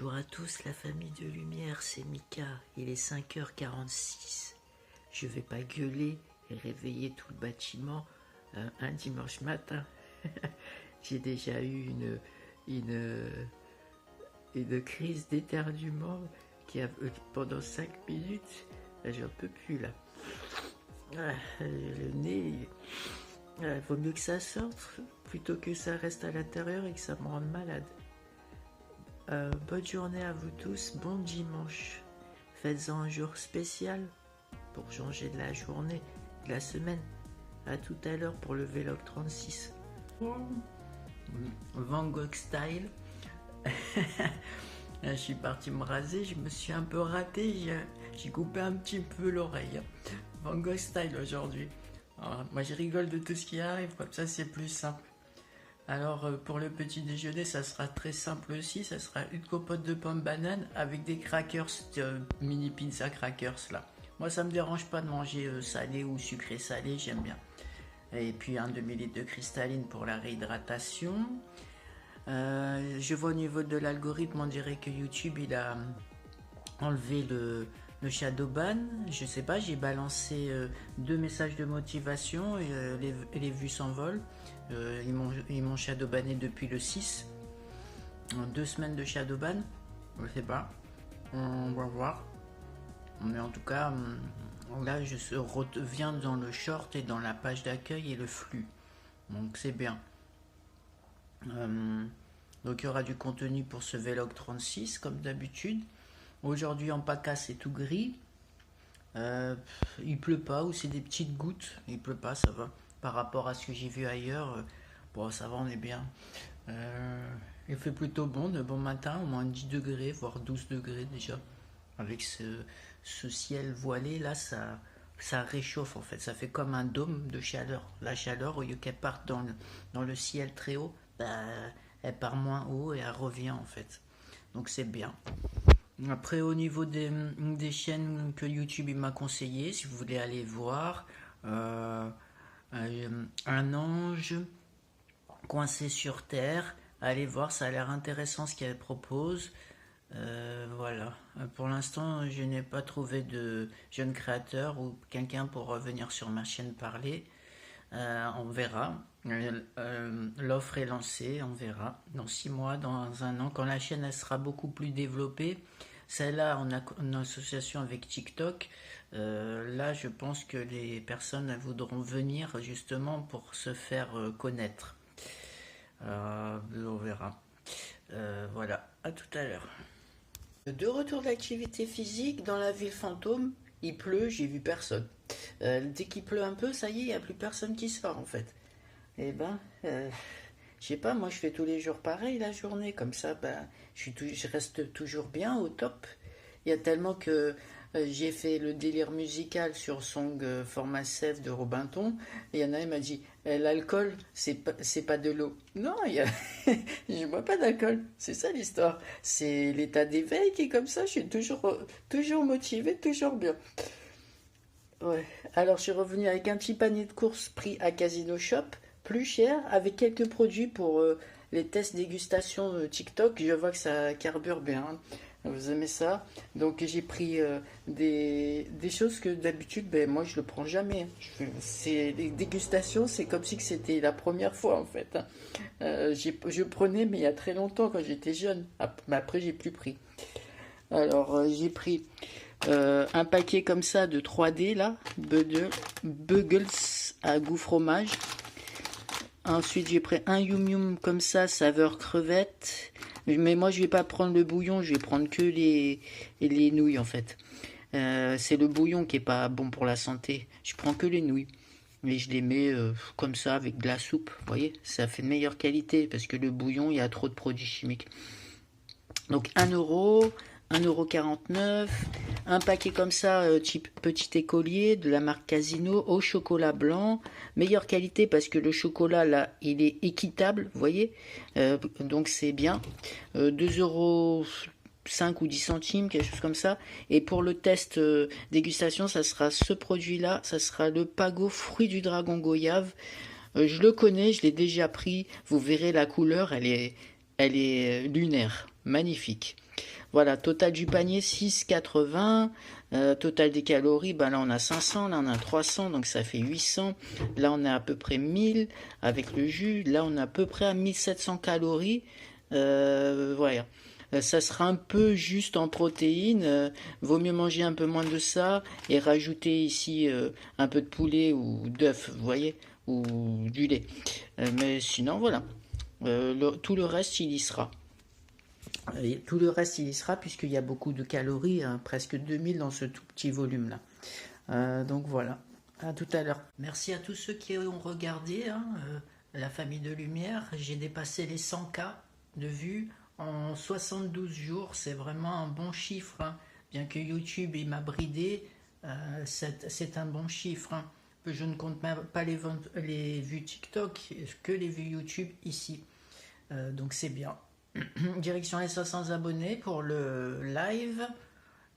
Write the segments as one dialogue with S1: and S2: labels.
S1: Bonjour à tous, la famille de lumière, c'est Mika. Il est 5h46. Je vais pas gueuler et réveiller tout le bâtiment un dimanche matin. J'ai déjà eu une crise d'éternuement pendant 5 minutes. J'en peux plus là. Le nez, il vaut mieux que ça sorte plutôt que ça reste à l'intérieur et que ça me rende malade. Bonne journée à vous tous, bon dimanche. Faites-en un jour spécial pour changer de la journée, de la semaine. À tout à l'heure pour le Vlog 36. Van Gogh style. Je suis parti me raser, je me suis un peu raté, j'ai coupé un petit peu l'oreille. Van Gogh style aujourd'hui. Moi je rigole de tout ce qui arrive, comme ça c'est plus simple. Alors pour le petit déjeuner, ça sera très simple aussi, ça sera une compote de pommes bananes avec des crackers, mini pizza crackers là. Moi ça me dérange pas de manger salé ou sucré salé, j'aime bien. Et puis un demi-litre de cristalline pour la réhydratation. Je vois au niveau de l'algorithme, on dirait que YouTube il a enlevé le shadow ban. Je sais pas, j'ai balancé 2 messages de motivation et les vues s'envolent. Ils m'ont shadow banné depuis le 6. 2 semaines de shadow ban. Je sais pas. On va voir. Mais en tout cas, là je reviens dans le short et dans la page d'accueil et le flux. Donc c'est bien. Donc il y aura du contenu pour ce Vlog 36 comme d'habitude. Aujourd'hui en PACA c'est tout gris. Il pleut pas ou c'est des petites gouttes. Il pleut pas, ça va. Par rapport à ce que j'ai vu ailleurs, bon ça va, on est bien. Il fait plutôt bon, de bon matin, au moins 10 degrés, voire 12 degrés déjà. Avec ce ciel voilé là, ça réchauffe en fait. Ça fait comme un dôme de chaleur. La chaleur, au lieu qu'elle parte dans le ciel très haut, elle part moins haut et elle revient en fait. Donc c'est bien. Après au niveau des chaînes que YouTube il m'a conseillé, si vous voulez aller voir, un ange coincé sur terre, allez voir, ça a l'air intéressant ce qu'elle propose. Voilà, pour l'instant je n'ai pas trouvé de jeune créateur ou quelqu'un pour revenir sur ma chaîne parler. On verra. L'offre est lancée, on verra dans 6 mois, dans un an, quand la chaîne elle sera beaucoup plus développée. Celle-là, on a une association avec TikTok. Là, je pense que les personnes elles voudront venir justement pour se faire connaître. On verra. Voilà, à tout à l'heure. De retour d'activité physique dans la ville fantôme, il pleut, j'ai vu personne. Dès qu'il pleut un peu, ça y est, il n'y a plus personne qui sort en fait. Eh ben, je sais pas, moi je fais tous les jours pareil la journée, comme ça, je reste toujours bien au top. Il y a tellement que j'ai fait le délire musical sur Song Format Sève de Robinton. Et il y en a un qui m'a dit l'alcool, c'est pas de l'eau. Non, je bois pas d'alcool. C'est ça l'histoire. C'est l'état d'éveil qui est comme ça. Je suis toujours motivé, toujours bien. Ouais. Alors je suis revenu avec un petit panier de courses pris à Casino Shop, plus cher, avec quelques produits pour les tests dégustation TikTok. Je vois que ça carbure bien. Hein. Vous aimez ça? Donc j'ai pris des choses que d'habitude, moi je le prends jamais. C'est les dégustations, c'est comme si c'était la première fois en fait. Hein. Je prenais mais il y a très longtemps quand j'étais jeune. Mais après j'ai plus pris. Alors j'ai pris un paquet comme ça de 3D là, Buggles à goût fromage. Ensuite j'ai pris un Yum Yum comme ça, saveur crevette. Mais moi je vais pas prendre le bouillon, je vais prendre que les nouilles en fait. C'est le bouillon qui est pas bon pour la santé. Je prends que les nouilles. Et je les mets comme ça avec de la soupe. Vous voyez, ça fait de meilleure qualité parce que le bouillon, il y a trop de produits chimiques. Donc 1 euro, 1,49 €, un paquet comme ça, type petit écolier de la marque Casino au chocolat blanc, meilleure qualité parce que le chocolat là il est équitable, vous voyez, donc c'est bien, 2,5 € ou 10 centimes, quelque chose comme ça. Et pour le test dégustation, ça sera ce produit là, ça sera le Pago fruit du dragon goyave. Je le connais, je l'ai déjà pris, vous verrez la couleur, elle est lunaire, magnifique. Voilà, total du panier 6,80. Total des calories, ben là on a 500, là on a 300, donc ça fait 800. Là on a à peu près 1000 avec le jus. Là on est à peu près à 1700 calories. Voilà. Ça sera un peu juste en protéines. Vaut mieux manger un peu moins de ça et rajouter ici un peu de poulet ou d'œuf, vous voyez, ou du lait. Mais sinon, voilà. Tout le reste, il y sera. Et tout le reste, il y sera puisqu'il y a beaucoup de calories, hein, presque 2000 dans ce tout petit volume-là. Donc voilà. À tout à l'heure. Merci à tous ceux qui ont regardé hein, La Famille de Lumière. J'ai dépassé les 100K de vues en 72 jours. C'est vraiment un bon chiffre. Hein. Bien que YouTube il m'a bridé, c'est un bon chiffre. Hein. Je ne compte même pas les vues TikTok, que les vues YouTube ici. Donc c'est bien. Direction les 500 abonnés pour le live.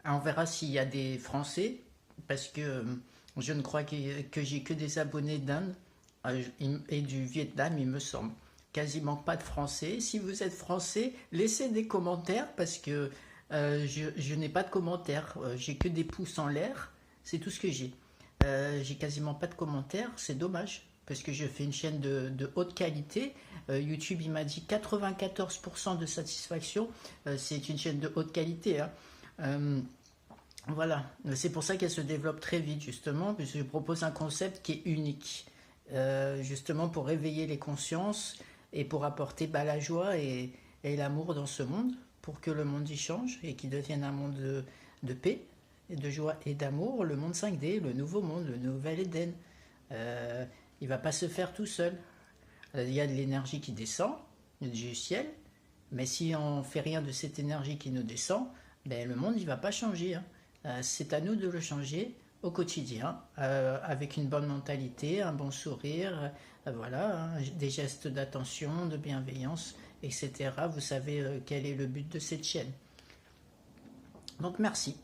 S1: On verra s'il y a des Français, parce que je ne crois que j'ai que des abonnés d'Inde et du Vietnam, il me semble. Quasiment pas de Français. Si vous êtes Français, laissez des commentaires, parce que je n'ai pas de commentaires. J'ai que des pouces en l'air, c'est tout ce que j'ai. J'ai quasiment pas de commentaires, c'est dommage, parce que je fais une chaîne de haute qualité. YouTube, il m'a dit 94% de satisfaction. C'est une chaîne de haute qualité. Hein. Voilà, c'est pour ça qu'elle se développe très vite, justement, puisque je propose un concept qui est unique, justement pour réveiller les consciences et pour apporter la joie et l'amour dans ce monde, pour que le monde y change et qu'il devienne un monde de paix, et de joie et d'amour, le monde 5D, le nouveau monde, le nouvel Éden. Il ne va pas se faire tout seul. Il y a de l'énergie qui descend du ciel, mais si on ne fait rien de cette énergie qui nous descend, ben, le monde ne va pas changer. Hein. C'est à nous de le changer au quotidien, avec une bonne mentalité, un bon sourire, voilà, hein, des gestes d'attention, de bienveillance, etc. Vous savez quel est le but de cette chaîne. Donc merci.